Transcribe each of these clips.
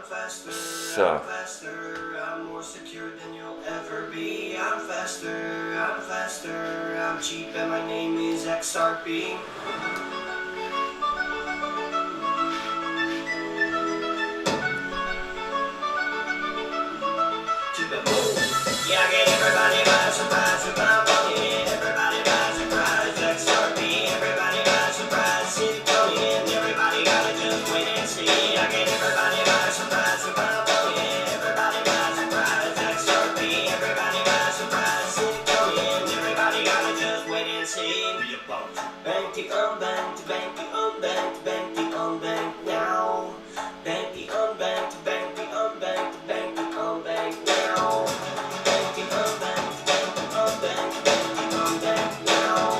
So. I'm more secure than you'll ever be. I'm faster, I'm cheap, and my name is XRP. Yeah, get everybody by surprise with my money. Everybody by surprise, XRP. Everybody by surprise, see it coming. Everybody gotta just wait and see. I get everybody by surprise with my money. Everybody by surprise, XRP. Everybody by surprise, see it coming. Everybody gotta just wait and see. Banky on bank to banky on bank to banky on bank now. Banky on bank to banky on bank to banky on bank now. Banky on bank to banky on bank to banky on bank now.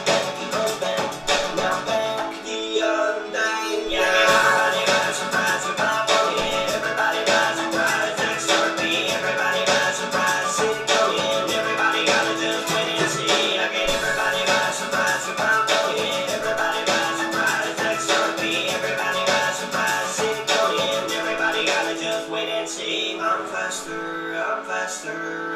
Banky on bank, now banky on bank. Yeah, everybody by surprise with my money. Everybody by surprise, XRP. Everybody by surprise, see it coming. Everybody gotta just wait and see. I get everybody by surprise with my money. Everybody by surprise, XRP. Everybody by surprise, see it coming. Everybody gotta just wait and see. I'm faster,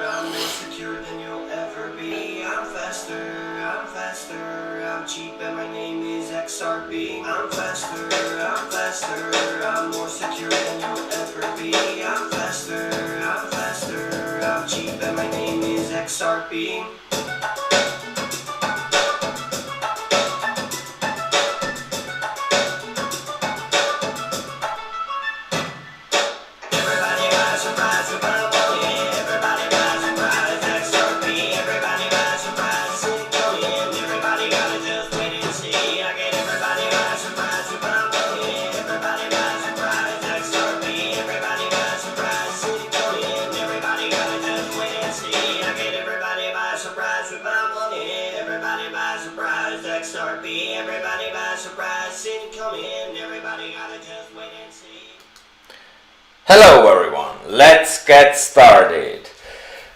I'm more secure than you'll ever be. I'm faster, I'm cheap, and my name is XRP. I'm faster, I'm more secure than you'll ever be. I'm faster, I'm cheap, and my name is XRP. Everybody by surprise with my money. Everybody by surprise, XRP. Everybody by surprise, see it coming. Everybody gotta just wait and see. I get everybody by surprise with my money. Everybody by surprise, XRP. Everybody by surprise, see it coming. Everybody gotta just wait and see. I get everybody by surprise with my money. Everybody by surprise, XRP. Everybody by surprise, see it coming. Everybody gotta just wait and see. Hello everyone, let's get started.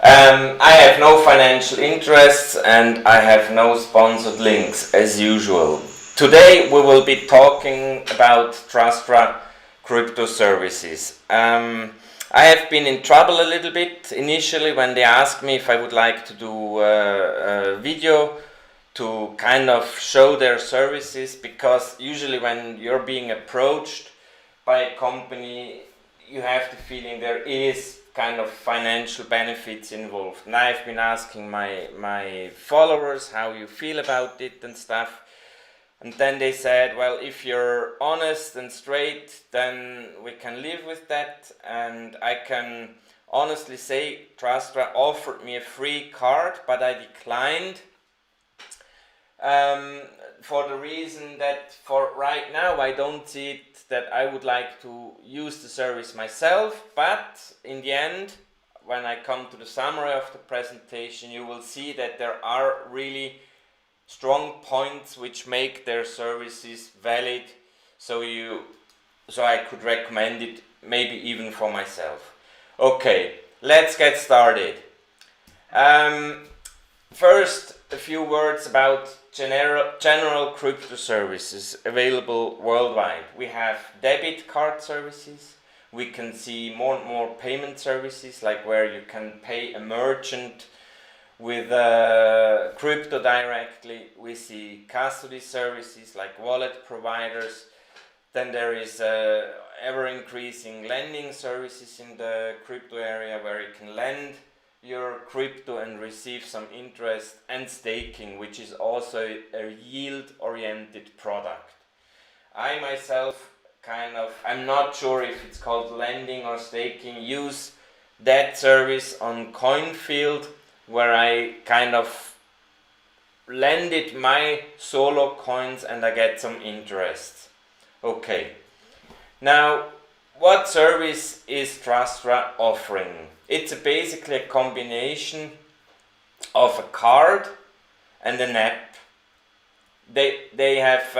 I have no financial interests and I have no sponsored links as usual. Today we will be talking about Trastra crypto services. I have been in trouble a little bit initially when they asked me if I would like to do a video to kind of show their services, because usually when you're being approached by a company you have the feeling there is kind of financial benefits involved. And I've been asking my followers how you feel about it and stuff. And then they said, well, if you're honest and straight, then we can live with that. And I can honestly say Trastra offered me a free card, but I declined. For the reason that for right now I don't see it that I would like to use the service myself, but in the end, when I come to the summary of the presentation, you will see that there are really strong points which make their services valid, so I could recommend it maybe even for myself. Okay, let's get started. First, a few words about general crypto services available worldwide. We have debit card services. We can see more and more payment services, like where you can pay a merchant with crypto directly. We see custody services like wallet providers. Then there is ever-increasing lending services in the crypto area, where you can lend your crypto and receive some interest, and staking, which is also a yield-oriented product. I myself I'm not sure if it's called lending or staking, use that service on Coinfield, where I kind of lended my solo coins and I get some interest. Okay, now what service is Trastra offering? It's basically a combination of a card and an app. They have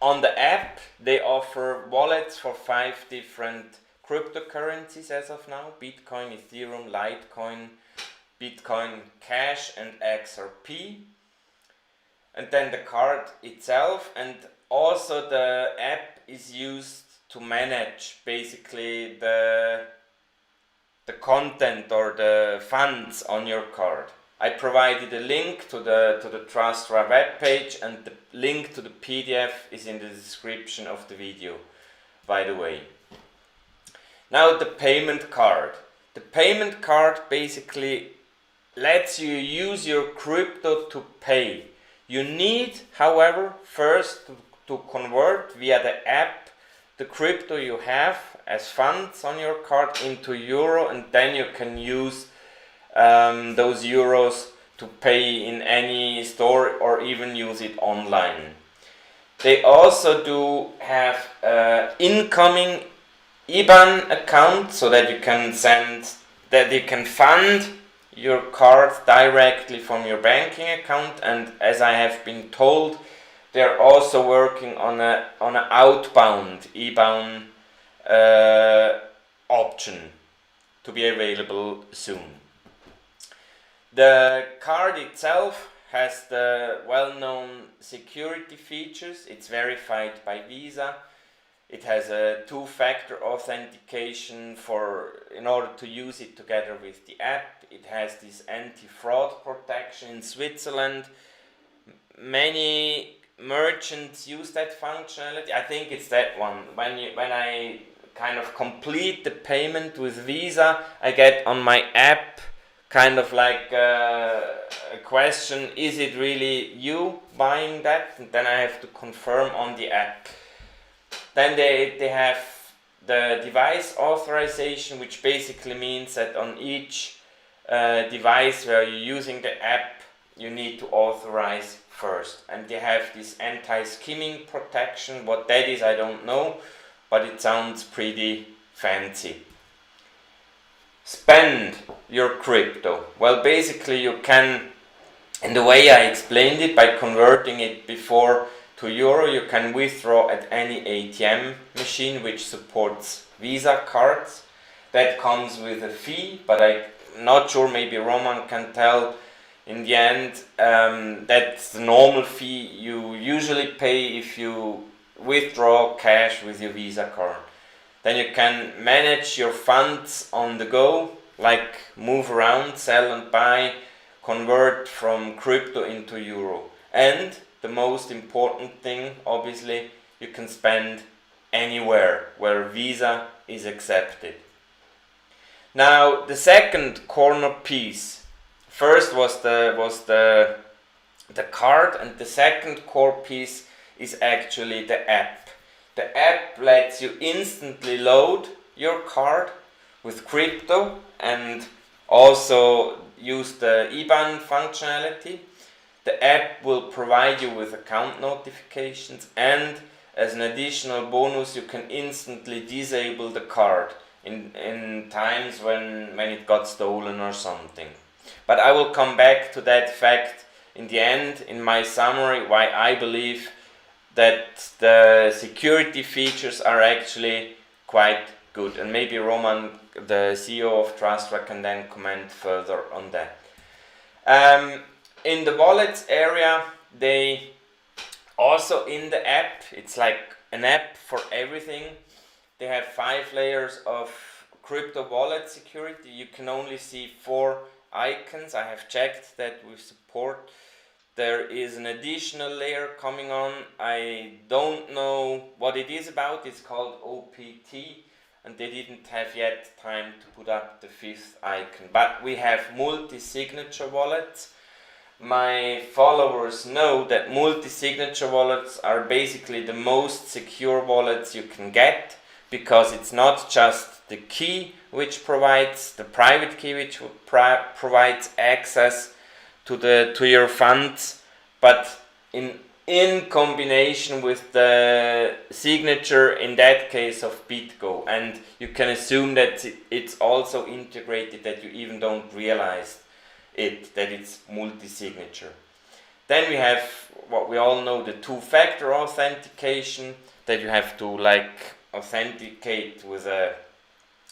on the app they offer wallets for 5 different cryptocurrencies as of now: Bitcoin, Ethereum, Litecoin, Bitcoin Cash, and XRP. And then the card itself, and also the app is used to manage basically the content or the funds on your card. I provided a link to the Trastra webpage, and the link to the PDF is in the description of the video, by the way. Now the payment card. The payment card basically lets you use your crypto to pay. You need, however, first to convert via the app the crypto you have as funds on your card into euro, and then you can use those euros to pay in any store or even use it online. They also do have incoming IBAN account, so that you can fund your card directly from your banking account, and as I have been told, they're also working on an outbound IBAN option to be available soon. The card itself has the well-known security features. It's verified by Visa. It has a two-factor authentication in order to use it together with the app. It has this anti-fraud protection in Switzerland. Many merchants use that functionality. I think it's that one. When I kind of complete the payment with Visa, I get on my app kind of like a question: is it really you buying that? And then I have to confirm on the app. Then they have the device authorization, which basically means that on each device where you're using the app, you need to authorize first. And they have this anti-skimming protection. What that is, I don't know, but it sounds pretty fancy. Spend your crypto. Well, basically you can, in the way I explained it, by converting it before to euro, you can withdraw at any ATM machine which supports Visa cards. That comes with a fee, but I'm not sure, maybe Roman can tell in the end. That's the normal fee you usually pay if you withdraw cash with your Visa card. Then you can manage your funds on the go, like move around, sell and buy, convert from crypto into euro. And the most important thing, obviously, you can spend anywhere where Visa is accepted. Now, the second corner piece. First was the card, and the second core piece is actually the app. The app lets you instantly load your card with crypto and also use the IBAN functionality. The app will provide you with account notifications, and as an additional bonus, you can instantly disable the card in times when it got stolen or something. But I will come back to that fact in the end, in my summary, why I believe that the security features are actually quite good. And maybe Roman, the CEO of Trastra, can then comment further on that. In the wallets area, they also, in the app, it's like an app for everything. They have 5 layers of crypto wallet security. You can only see 4 icons. I have checked that with support. There is an additional layer coming on. I don't know what it is about. It's called OPT, and they didn't have yet time to put up the 5th icon. But we have multi-signature wallets. My followers know that multi-signature wallets are basically the most secure wallets you can get, because it's not just the key which provides, the private key which provides access to your funds, but in combination with the signature, in that case of BitGo, and you can assume that it's also integrated, that you even don't realize that it's multi-signature. Then we have what we all know, the two-factor authentication, that you have to authenticate with a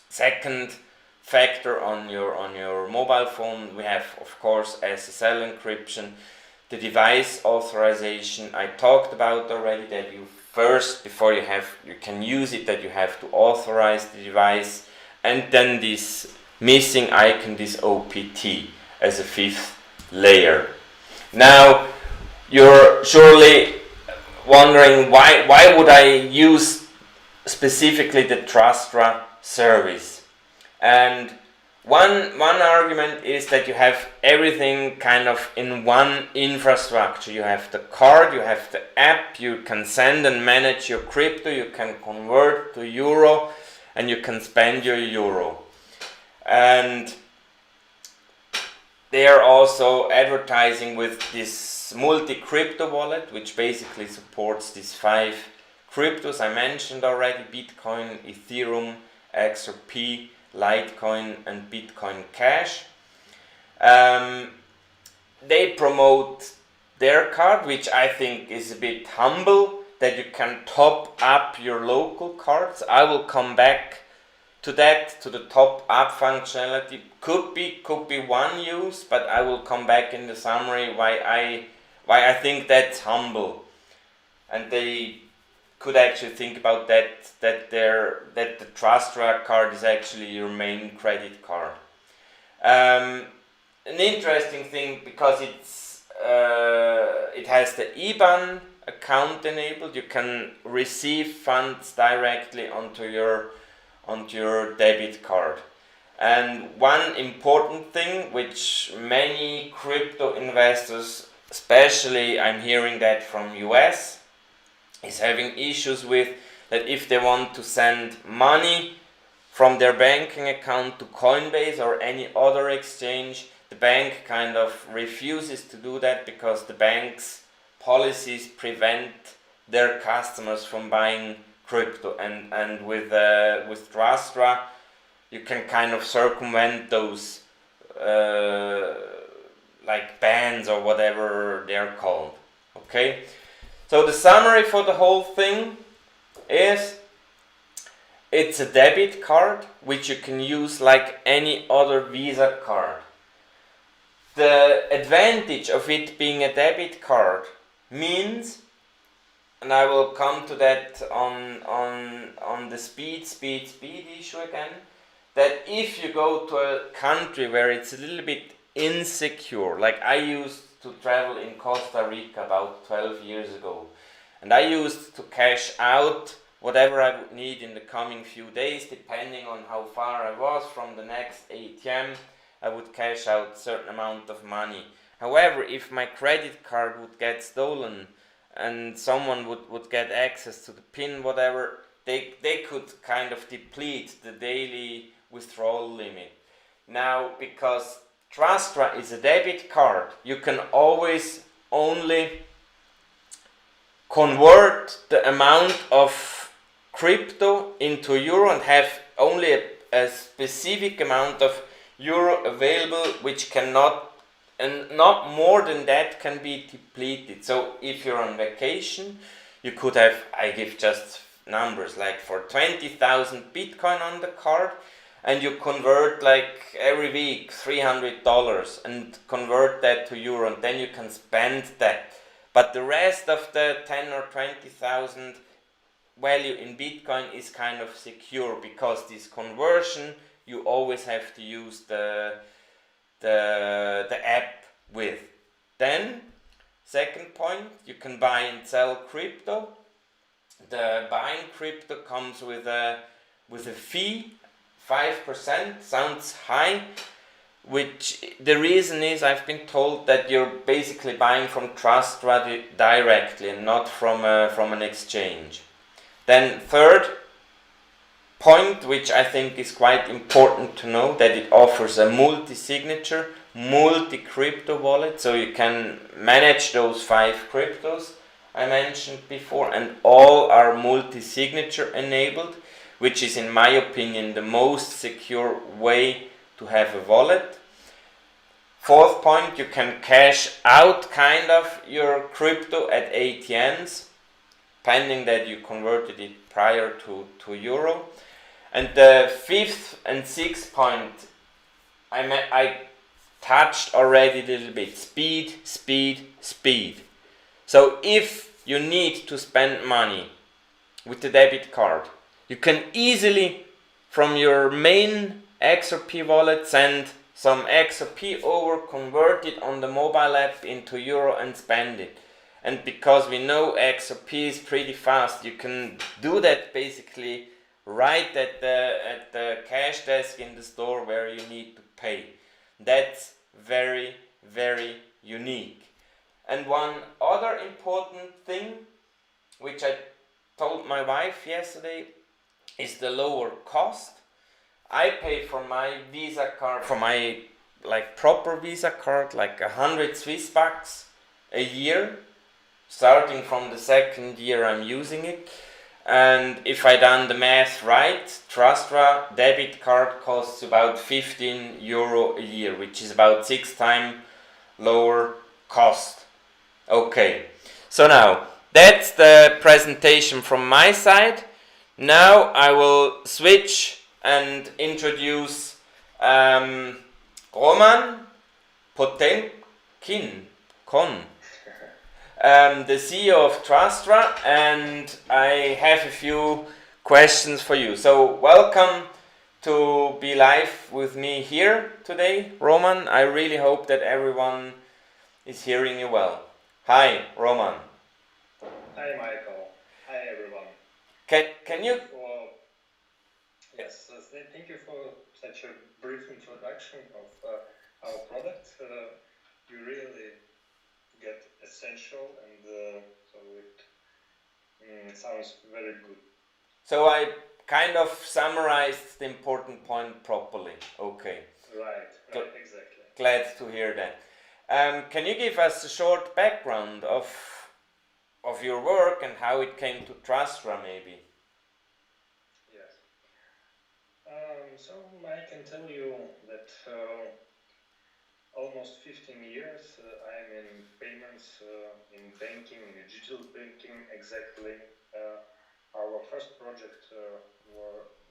second factor on your mobile phone. We have, of course, SSL encryption, the device authorization I talked about already, that you first, before you can use it, that you have to authorize the device, and then this missing icon, this OPT, as a fifth layer. Now, you're surely wondering why would I use specifically the Trastra service? And one argument is that you have everything kind of in one infrastructure. You have the card, you have the app, you can send and manage your crypto, you can convert to euro, and you can spend your euro. And they are also advertising with this multi-crypto wallet, which basically supports these 5 cryptos I mentioned already: Bitcoin, Ethereum, XRP, Litecoin, and Bitcoin Cash. They promote their card, which I think is a bit humble, that you can top up your local cards. I will come back to that, to the top up functionality. Could be one use, but I will come back in the summary why I think that's humble, and they could actually think about that the Trastra card is actually your main credit card. An interesting thing, because it has the IBAN account enabled. You can receive funds directly onto your debit card. And one important thing which many crypto investors, especially I'm hearing that from US, is having issues with, that if they want to send money from their banking account to Coinbase or any other exchange, the bank kind of refuses to do that, because the bank's policies prevent their customers from buying crypto. And with Trastra, you can kind of circumvent those like bans or whatever they're called. Okay, so the summary for the whole thing is, it's a debit card which you can use like any other Visa card. The advantage of it being a debit card means, and I will come to that on the speed issue again, that if you go to a country where it's a little bit insecure, like I used to travel in Costa Rica about 12 years ago, and I used to cash out whatever I would need in the coming few days, depending on how far I was from the next ATM. I would cash out a certain amount of money. However, if my credit card would get stolen and someone would get access to the PIN, whatever, they could kind of deplete the daily withdrawal limit. Now, because Trastra is a debit card, you can always only convert the amount of crypto into euro and have only a specific amount of euro available, which cannot, and not more than that, can be depleted. So if you're on vacation, you could have, I give just numbers, like for 20,000 Bitcoin on the card, and you convert like every week $300 and convert that to euro, and then you can spend that. But the rest of the 10 or 20,000 value in Bitcoin is kind of secure, because this conversion you always have to use the app with. Then, second point, you can buy and sell crypto. The buying crypto comes with a fee, 5%, sounds high, which the reason is, I've been told that you're basically buying from Trastra directly and not from an exchange. Then third point, which I think is quite important to know, that it offers a multi-signature, multi-crypto wallet, so you can manage those 5 cryptos I mentioned before, and all are multi-signature enabled, which is, in my opinion, the most secure way to have a wallet. Fourth point, you can cash out kind of your crypto at ATMs, pending that you converted it prior to euro. And the fifth and sixth point I touched already a little bit: speed. So if you need to spend money with the debit card. You can easily from your main XRP wallet send some XRP over, convert it on the mobile app into euro and spend it. And because we know XRP is pretty fast, you can do that basically right at the cash desk in the store where you need to pay. That's very, very unique. And one other important thing, which I told my wife yesterday, is the lower cost. I pay for my Visa card, for my proper Visa card, like 100 Swiss bucks a year, starting from the second year I'm using it. And if I done the math right, Trastra debit card costs about 15 euro a year, which is about 6 times lower cost. Okay, so now that's the presentation from my side. Now I will switch and introduce Roman Potenkin, the CEO of Trastra, and I have a few questions for you. So welcome to be live with me here today, Roman. I really hope that everyone is hearing you well. Hi, Roman. Hi, Michael. Hi, everyone. Can you? Yes, thank you for such a brief introduction of our product. You really get essential, and so it sounds very good. So I kind of summarized the important point properly. Okay. Right, exactly. Glad to hear that. Can you give us a short background of your work and how it came to Trastra, maybe? Yes. So I can tell you that almost 15 years I'm in payments, in banking, in digital banking exactly. Our first project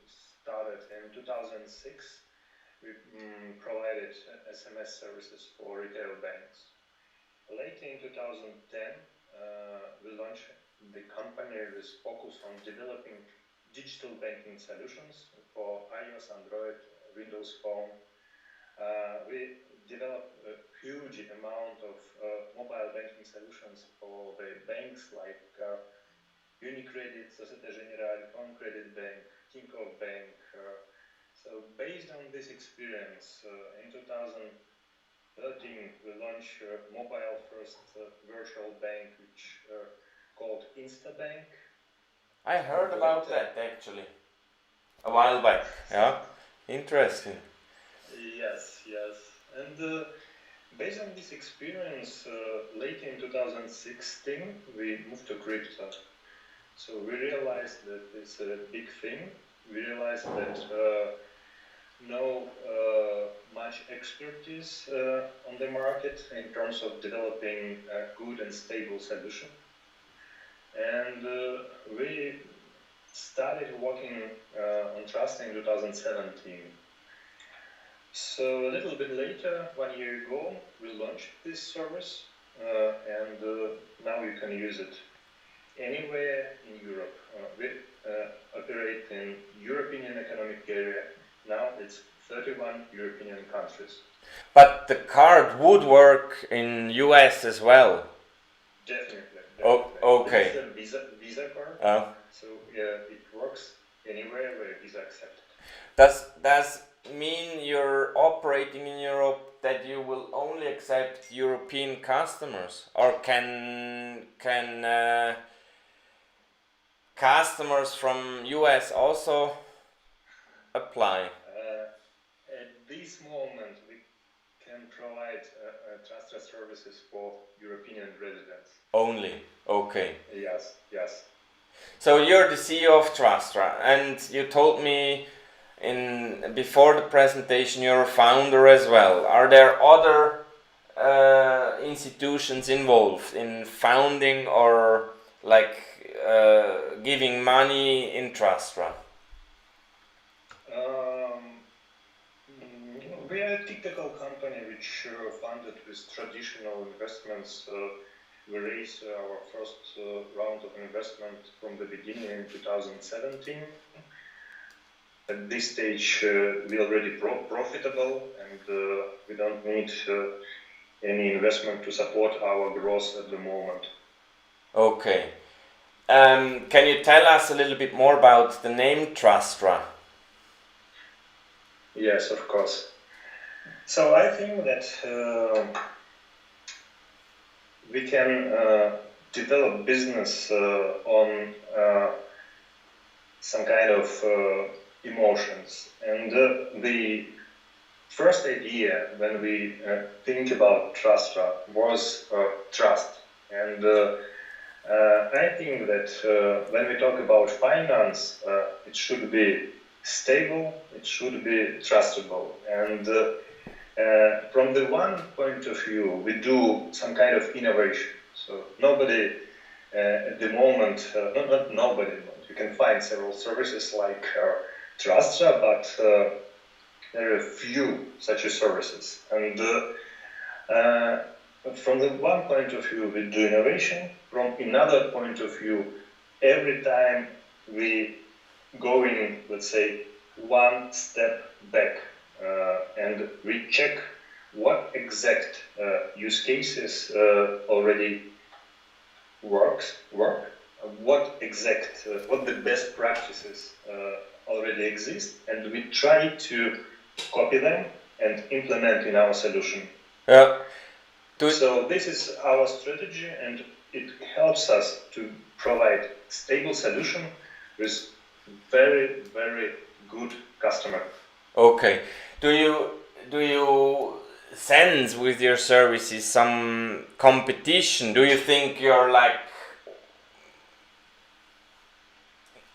started in 2006. We provided SMS services for retail banks. Later in 2010, we launched the company with focus on developing digital banking solutions for iOS, Android, Windows Phone. We developed a huge amount of mobile banking solutions for the banks like UniCredit, Societe Generale, Home Credit Bank, Tinkoff Bank. So based on this experience, in 2013 we launched a mobile first virtual bank which called Instabank. I heard about that actually a while back. Yeah, interesting. Yes, and based on this experience, later in 2016 we moved to crypto. So we realized that it's a big thing. We realized that no much expertise on the market in terms of developing a good and stable solution. And we started working on Trastra in 2017. So a little bit later, 1 year ago, we launched this service, and now you can use it anywhere in Europe. We operate in European Economic Area. Now it's 31 European countries. But the card would work in US as well. Definitely. Oh, okay. It's a Visa card, so it works anywhere where Visa accepted. Does mean you're operating in Europe that you will only accept European customers, or can customers from US also apply? At this moment, we can provide Trastra services for European residents. Only, okay. Yes. So you're the CEO of Trastra, and you told me before the presentation you're a founder as well. Are there other institutions involved in founding or giving money in Trastra? We are a technical company which funded with traditional investments we raised our first round of investment from the beginning in 2017. At this stage, we already profitable, and we don't need any investment to support our growth at the moment. Okay. Can you tell us a little bit more about the name Trastra? Yes, of course. So I think that we can develop business on some kind of emotions. And the first idea when we think about Trastra was trust. And I think that when we talk about finance, it should be stable, it should be trustable. And from the one point of view, we do some kind of innovation. So nobody at the moment, not nobody, but you can find several services like Trastra, but there are few such services. And from the one point of view, we do innovation. From another point of view, every time we going, let's say, one step back and we check what exact use cases already work, what the best practices already exist, and we try to copy them and implement in our solution. Yeah. So this is our strategy, and it helps us to provide stable solution with very, very good customer. Okay. Do you sense with your services some competition? Do you think you're like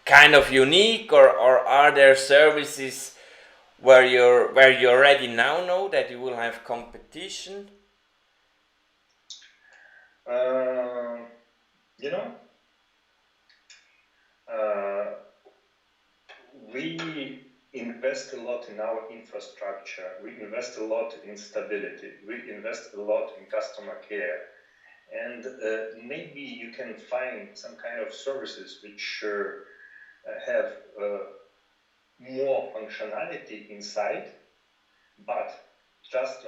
kind of unique, or are there services where you already now know that you will have competition? You know, we invest a lot in our infrastructure, we invest a lot in stability, we invest a lot in customer care, and maybe you can find some kind of services which have more functionality inside, but just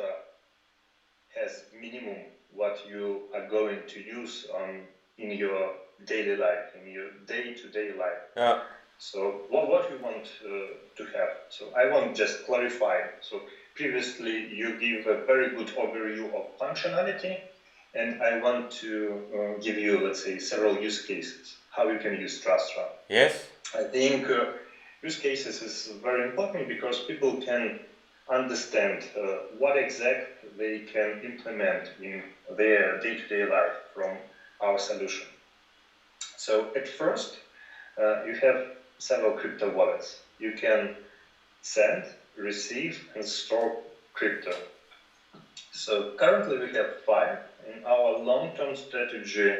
has minimum what you are going to use in your daily life, in your day-to-day life. Yeah. So what you want to have? So I want just clarify. So previously you give a very good overview of functionality, and I want to give you, let's say, several use cases how you can use Trastra. Yes. I think use cases is very important because people can understand what exact they can implement in their day-to-day life from our solution. So at first, you have several crypto wallets. You can send, receive, and store crypto. So currently we have 5. In our long-term strategy,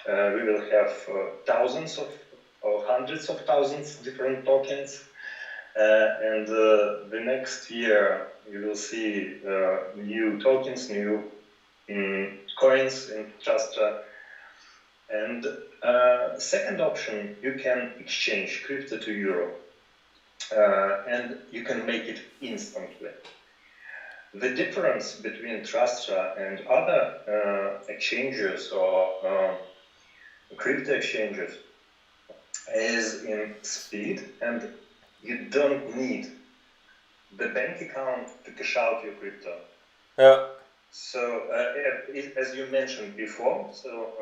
we will have thousands of or hundreds of thousands different tokens. And the next year you will see new tokens, new coins in Trastra. And second option, you can exchange crypto to euro, and you can make it instantly. The difference between Trastra and other exchanges or crypto exchanges is in speed, and you don't need the bank account to cash out your crypto. Yeah. So, as you mentioned before, so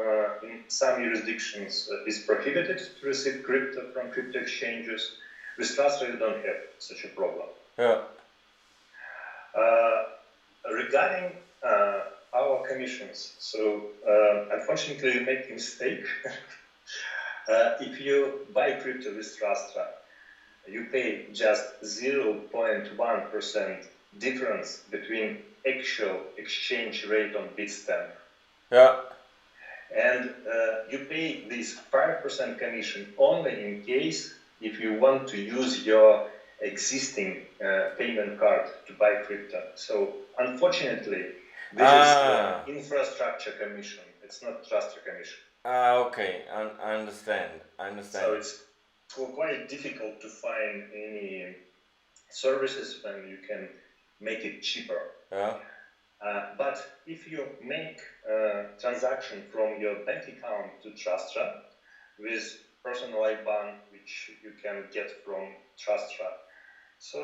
in some jurisdictions it's prohibited to receive crypto from crypto exchanges. With Trastra, you don't have such a problem. Yeah. Regarding our commissions, so unfortunately you make a mistake. If you buy crypto with Trastra, you pay just 0.1% difference between actual exchange rate on Bitstamp. Yeah. And you pay this 5% commission only in case if you want to use your existing payment card to buy crypto. So unfortunately, this is infrastructure commission. It's not Trastra commission. Okay, I understand. So it's quite difficult to find any services when you can make it cheaper. Yeah. But if you make a transaction from your bank account to Trastra with personal IBAN, which you can get from Trastra, so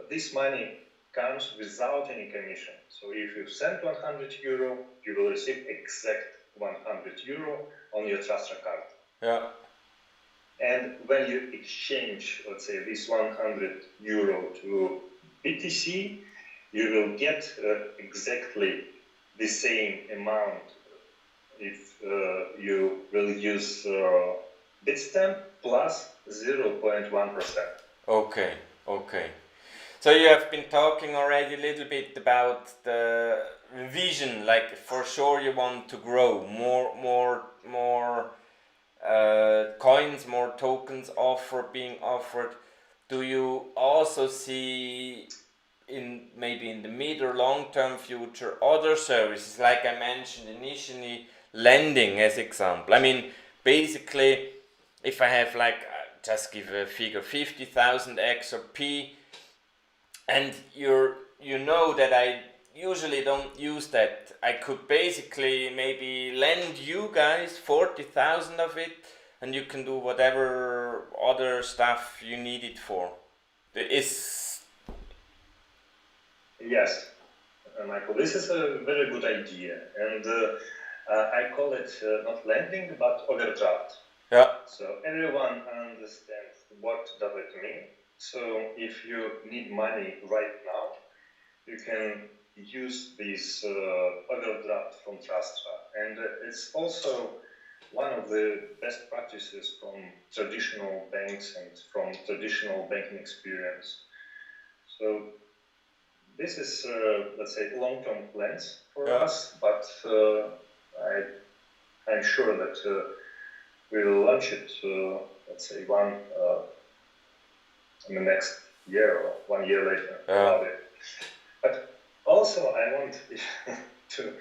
this money comes without any commission. So if you send 100 euro, you will receive exact 100 euro on your Trastra card. Yeah. And when you exchange, let's say, this 100 euro to BTC, you will get exactly the same amount if you will use Bitstamp plus 0.1%. Okay. So you have been talking already a little bit about the vision, like for sure you want to grow more coins, more tokens being offered. Do you also see maybe in the mid or long term future other services, like I mentioned initially, lending as example? I mean, basically, if I have just give a figure, 50,000 XRP, and you know that I usually don't use that, I could basically maybe lend you guys 40,000 of it, and you can do whatever other stuff you need it for. Yes, Michael, this is a very good idea, and I call it not lending but overdraft. Yeah. So everyone understands what does it mean. So if you need money right now, you can use this overdraft from Trastra, and it's also one of the best practices from traditional banks and from traditional banking experience. So this is, let's say, long-term plans for us, but I'm sure that we will launch it, let's say, in the next year or 1 year later. About it. But also, I want to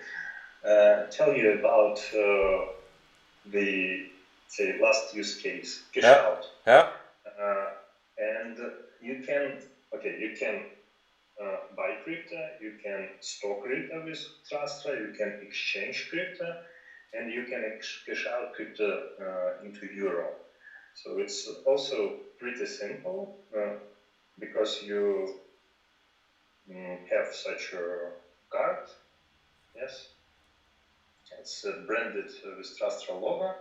tell you about the, say, last use case, cash out. Yeah. And you can buy crypto, you can store crypto with Trastra, you can exchange crypto, and you can cash out crypto into euro. So it's also pretty simple because you have such a card. Yes, it's branded with Trastra logo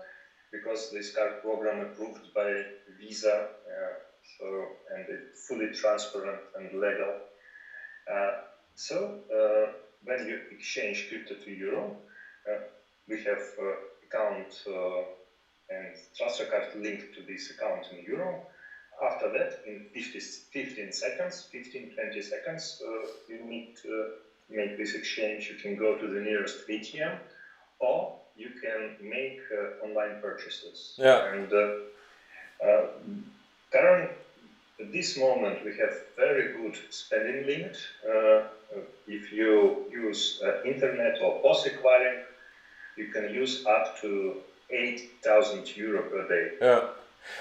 because this card program approved by Visa, and it's fully transparent and legal. So when you exchange crypto to euro, we have account and Trastra card linked to this account in euro. After that, in 15 seconds, 20 seconds, you need to make this exchange. You can go to the nearest ATM, or you can make online purchases. Yeah. And at this moment, we have very good spending limit. If you use internet or POS acquiring, you can use up to 8,000 euro per day. Yeah.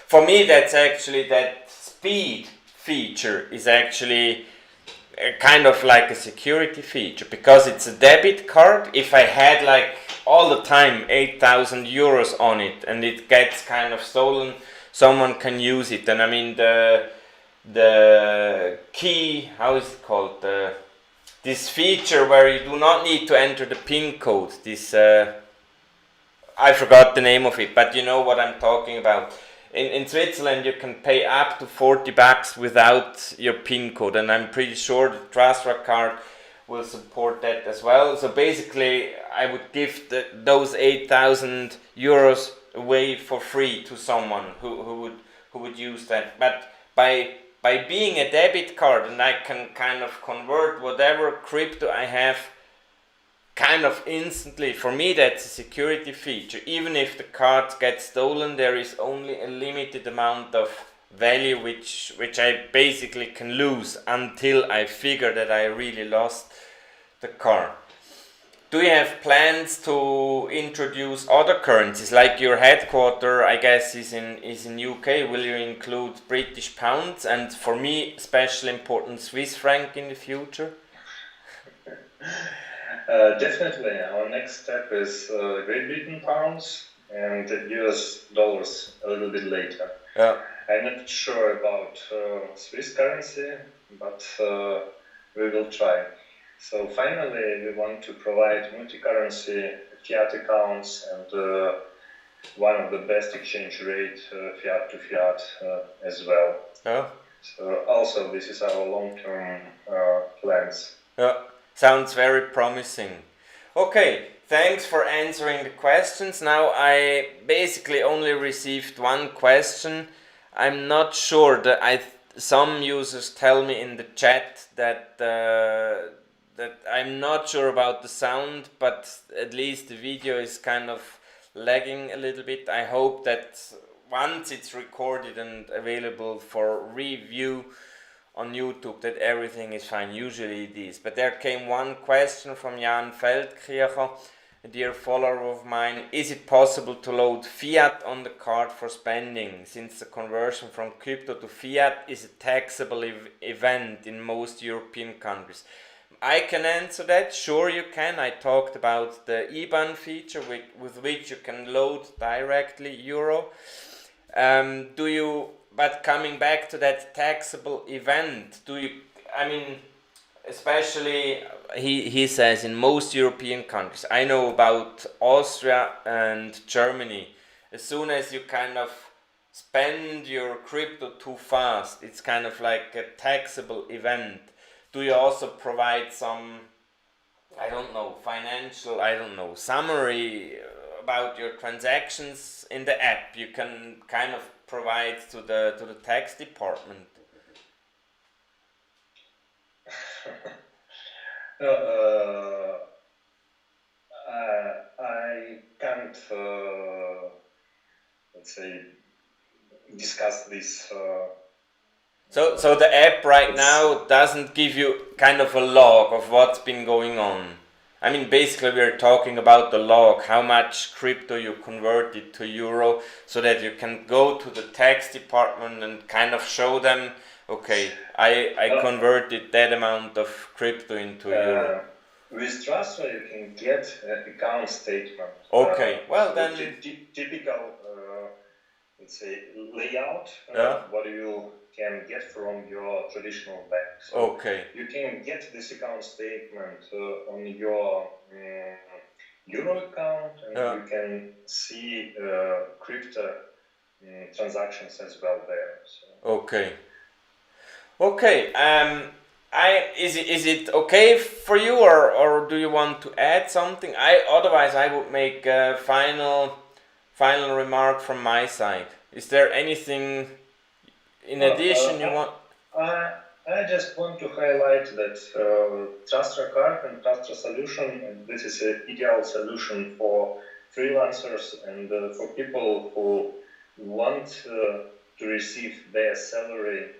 For me, that's actually, that speed feature is actually kind of like a security feature, because it's a debit card. If I had all the time 8,000 euros on it and it gets kind of stolen, someone can use it. And I mean the key, how is it called? This feature where you do not need to enter the PIN code. This I forgot the name of it, but you know what I'm talking about. In Switzerland, you can pay up to 40 bucks without your PIN code, and I'm pretty sure the Trastra card will support that as well. So basically, I would give those 8,000 euros away for free to someone who would use that. But by being a debit card, and I can kind of convert whatever crypto I have kind of instantly. For me, that's a security feature. Even if the cards get stolen, there is only a limited amount of value which I basically can lose until I figure that I really lost the card. Do you have plans to introduce other currencies, like your headquarter, I guess, is in UK? Will you include British pounds and, for me, especially important, Swiss franc in the future? Definitely, our next step is Great Britain pounds and US dollars a little bit later. Yeah. I'm not sure about Swiss currency, but we will try. So finally, we want to provide multi-currency fiat accounts and one of the best exchange rate fiat to fiat as well. Yeah. So also, this is our long-term plans. Yeah. Sounds very promising. Okay, thanks for answering the questions. Now I basically only received one question. I'm not sure that some users tell me in the chat that that I'm not sure about the sound, but at least the video is kind of lagging a little bit. I hope that once it's recorded and available for review on YouTube, that everything is fine. Usually it is. But there came one question from Jan Feldkircher, a dear follower of mine. Is it possible to load fiat on the card for spending, since the conversion from crypto to fiat is a taxable event in most European countries? I can answer that. Sure, you can. I talked about the IBAN feature with which you can load directly euro. But coming back to that taxable event, especially he says in most European countries, I know about Austria and Germany, as soon as you kind of spend your crypto too fast, it's kind of like a taxable event. Do you also provide some, financial, summary about your transactions in the app? You can kind of provide to the tax department. No, I can't, let's say, discuss this. So the app right now doesn't give you kind of a log of what's been going on. I mean, basically we're talking about the log, how much crypto you converted to euro, so that you can go to the tax department and kind of show them, okay, I converted that amount of crypto into euro. With Trastra, you can get an account statement. Okay, well then. Typical, let's say, layout, Yeah. what you can get from your traditional bank. So Okay. you can get this account statement on your euro account, and Yeah. you can see crypto transactions as well there. So. Okay. Okay. Is it okay for you, or do you want to add something? Otherwise I would make a final remark from my side. Is there anything in addition you want? I just want to highlight that Trastra card and Trastra solution, and this is an ideal solution for freelancers and for people who want to receive their salary